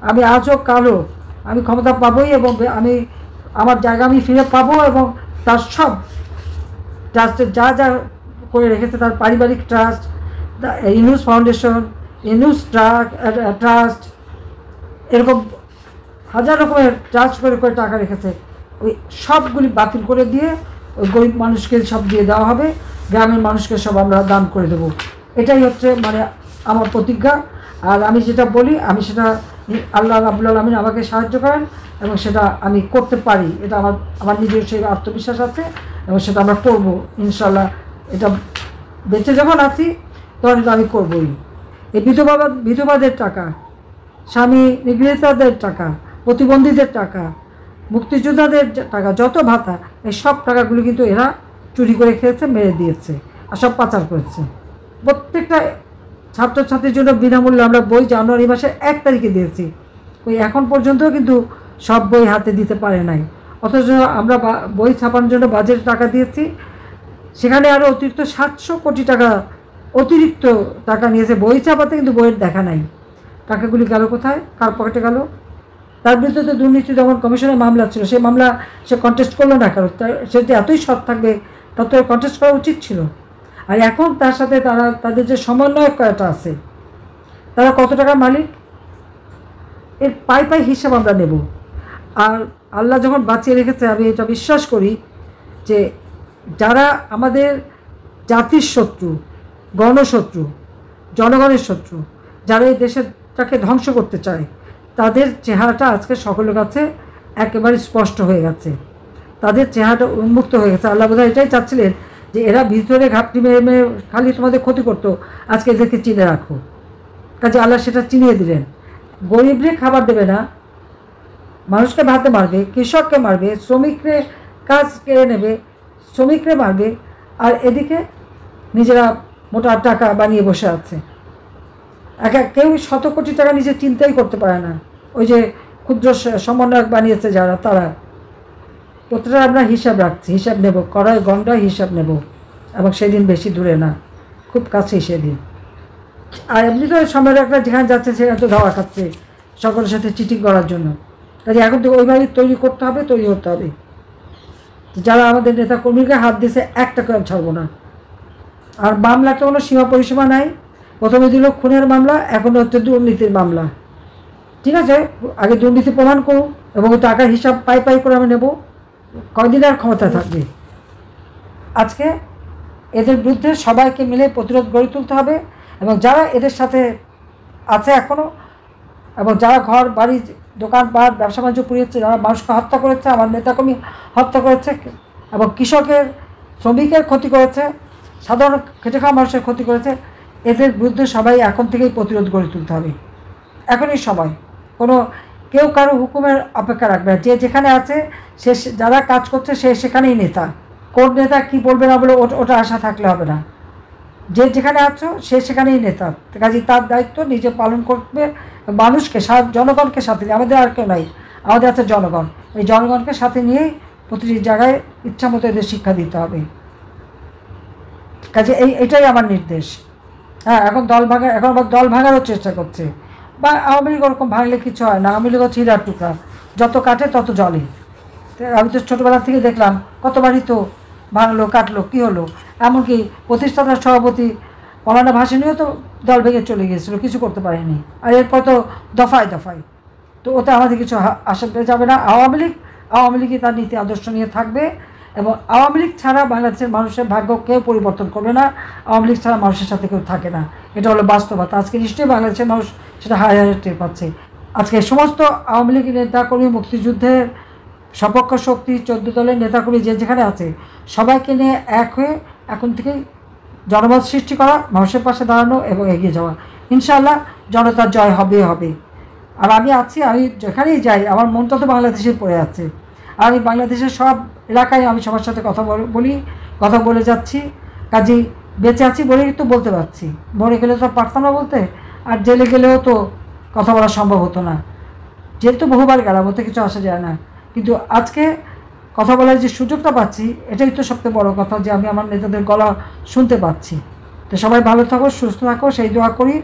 আমি আজ হোক কাল হোক আমি ক্ষমতা পাবোই, এবং আমি আমার জায়গা আমি ফিরে পাবো। এবং তার সব ট্রাস্টের যা যা করে রেখেছে, তার পারিবারিক trust, Yunus foundation, Yunus trust, এরকম হাজার রকমের ট্রাস্ট করে করে টাকা রেখেছে, ওই সবগুলি বাতিল করে দিয়ে ওই গরিব মানুষকে সব দিয়ে দেওয়া হবে, গ্রামের মানুষকে সব আমরা দান করে দেবো। এটাই হচ্ছে মানে আমার প্রতিজ্ঞা। আর আমি যেটা বলি, আমি সেটা আল্লাহ রাব্বুল আলামিন আমাকে সাহায্য করেন এবং সেটা আমি করতে পারি, এটা আমার নিজের সেই আত্মবিশ্বাস আছে এবং সেটা আমরা করবো ইনশাল্লাহ। এটা বেঁচে যখন আছি তখন এটা আমি করবই। এই বিধবাদের টাকা, স্বামী নিগৃহীতাদের টাকা, প্রতিবন্ধীদের টাকা, মুক্তিযোদ্ধাদের টাকা, যত ভাতা, এই সব টাকাগুলো কিন্তু এরা চুরি করে খেয়েছে, মেরে দিয়েছে আর সব পাচার করেছে। প্রত্যেকটা ছাত্রছাত্রীর জন্য বিনামূল্যে আমরা বই জানুয়ারি মাসের 1 তারিখে দিয়েছি, ওই এখন পর্যন্ত কিন্তু সব বই হাতে দিতে পারে নাই। অথচ আমরা বই ছাপানোর জন্য বাজেট টাকা দিয়েছি, সেখানে আরও অতিরিক্ত 700 কোটি টাকা অতিরিক্ত টাকা নিয়েছে বই ছাপাতে, কিন্তু বইয়ের দেখা নাই। টাকাগুলি গেল কোথায়, কার পকেটে গেল? তার বিরুদ্ধে তো দুর্নীতি দমন কমিশনের মামলা ছিল, সেই মামলা সে কন্টেস্ট করলো না, কারণ সে যে এতই সৎ থাকবে তার তো কন্টেস্ট করা উচিত ছিল। আর এখন তার সাথে তাদের যে সমন্বয়ক কয়টা আছে, তারা কত টাকার মালিক, এর পাই পাই হিসাব আমরা নেব। আর আল্লাহ যখন বাঁচিয়ে রেখেছে, আমি এটা বিশ্বাস করি যে যারা আমাদের জাতির শত্রু, গণশত্রু, জনগণের শত্রু, যারা এই দেশটাকে ধ্বংস করতে চায়, তাদের চেহারাটা আজকে সকলের কাছে একেবারে স্পষ্ট হয়ে গেছে, তাদের চেহারাটা উন্মুক্ত হয়ে গেছে। আল্লাহ বোধহয় এটাই চাচ্ছিলেন যে এরা ভিতরে ঘাপটি মেরে মেরে খালি তোমাদের ক্ষতি করতো, আজকে এদেরকে চিনে রাখো। কাজে আল্লাহ সেটা চিনিয়ে দিলেন। গরিবরে খাবার দেবে না, মানুষকে ভাতে মারবে, কৃষককে মারবে, শ্রমিকরে কাজ কেড়ে নেবে, শ্রমিকরে মারবে, আর এদিকে নিজেরা মোটা টাকা বানিয়ে বসে আছে। কেউ 100 কোটি টাকা নিজে চিন্তাই করতে পারে না। ওই যে ক্ষুদ্র সমন্বয়ক বানিয়েছে যারা, তারা প্রত্যেকটা আমরা হিসাব রাখছি, হিসাব নেব, কড়াই গন্ডায় হিসাব নেব, এবং সেদিন বেশি দূরে না, খুব কাছেই সেদিন। আর এমনি তো সময়ের একটা যেখানে যাচ্ছে সেখানে তো ধাওয়া খাচ্ছে সকলের সাথে চিটিং করার জন্য। কাজে এখন তো ওইভাবে তৈরি করতে হবে, তৈরি হতে হবে। যারা আমাদের নেতা কর্মীকে হাত দিয়েছে, একটা কেউ ছাড়বো না। আর মামলাটা কোনো সীমা পরিসীমা নাই। প্রথমে দিল খুনের মামলা, এখন হচ্ছে দুর্নীতির মামলা। ঠিক আছে, আগে দুর্নীতি প্রমাণ করুন এবং ওই টাকার হিসাব পাই পাই করে আমি নেব। কয়দিন আর ক্ষমতা থাকবে? আজকে এদের বিরুদ্ধে সবাইকে মিলে প্রতিরোধ গড়ে তুলতে হবে, এবং যারা এদের সাথে আছে এখনও, এবং যারা ঘর বাড়ি দোকানপাট ব্যবসা বাণিজ্য পুড়িয়েছে, যারা মানুষকে হত্যা করেছে, আমার নেতাকর্মী হত্যা করেছে, এবং কৃষকের শ্রমিকের ক্ষতি করেছে, সাধারণ খেটে খাওয়া মানুষের ক্ষতি করেছে, এদের বিরুদ্ধে সবাই এখন থেকেই প্রতিরোধ গড়ে তুলতে হবে। এখনই সবাই, কোনো কেউ কারো হুকুমের অপেক্ষা রাখবে না। যে যেখানে আছে, সে যারা কাজ করছে সে সেখানেই নেতা। কোন নেতা কি বলবে না বলে ওটা আশা থাকলে হবে না। যে যেখানে আছো সে সেখানেই নেতা। কাজে তার দায়িত্ব নিজে পালন করবে, মানুষকে জনগণকে সাথে নিয়ে, আমাদের আর কেউ নাই, আমাদের আছে জনগণ। এই জনগণকে সাথে নিয়েই প্রতিটি জায়গায় ইচ্ছা মতো এদের শিক্ষা দিতে হবে। কাজে এটাই আমার নির্দেশ। হ্যাঁ, এখন আবার দল ভাঙারও চেষ্টা করছে, বা আওয়ামী লীগ ওরকম ভাঙলে কিছু হয় না। আওয়ামী লীগ হচ্ছে হীরার টুকরা, যত কাটে তত জলে। আমি তো ছোটোবেলা থেকে দেখলাম কতবারই তো ভাঙলো, কাটলো, কী হলো। এমনকি প্রতিষ্ঠাতার সভাপতি মৌলানা ভাসানীও তো দল ভেঙে চলে গিয়েছিলো, কিছু করতে পারেনি। আর এরপর তো দফায় দফায়, তো ওতে আমাদের কিছু আশা পেয়ে যাবে না। আওয়ামী লীগই তার নীতি আদর্শ নিয়ে থাকবে, এবং আওয়ামী লীগ ছাড়া বাংলাদেশের মানুষের ভাগ্য কেউ পরিবর্তন করবে না। আওয়ামী লীগ ছাড়া মানুষের সাথে কেউ থাকে না, এটা হলো বাস্তবতা। আজকে নিশ্চয়ই বাংলাদেশের মানুষ সেটা হায় হায় টের পাচ্ছে। আজকে সমস্ত আওয়ামী লীগের নেতাকর্মী, মুক্তিযুদ্ধের সপক্ষ শক্তি, 14 দলের নেতাকর্মী যে যেখানে আছে, সবাইকে নিয়ে এক হয়ে এখন থেকেই জনমত সৃষ্টি করা, মানুষের পাশে দাঁড়ানো এবং এগিয়ে যাওয়া। ইনশাআল্লাহ জনতার জয় হবে হবে। আর আমি আছি, আমি যেখানেই যাই আমার মনটা তো বাংলাদেশে পড়ে আছে। আর আমি বাংলাদেশের সব এলাকায় আমি সবার সাথে কথা বলে যাচ্ছি। কাজেই বেঁচে আছি বলেই তো বলতে পারছি, মরে গেলে তো পারতাম না বলতে, আর জেলে গেলেও তো কথা বলা সম্ভব হতো না। যেহেতু বহুবার গেলাম, ওতে কিছু আসা যায় না। কিন্তু আজকে কথা বলার যে সুযোগটা পাচ্ছি, এটাই তো সবচেয়ে বড় কথা, যে আমি আমার নেতাদের গলা শুনতে পাচ্ছি। তো সবাই ভালো থাকো, সুস্থ থাকো, সেই দোয়া করি।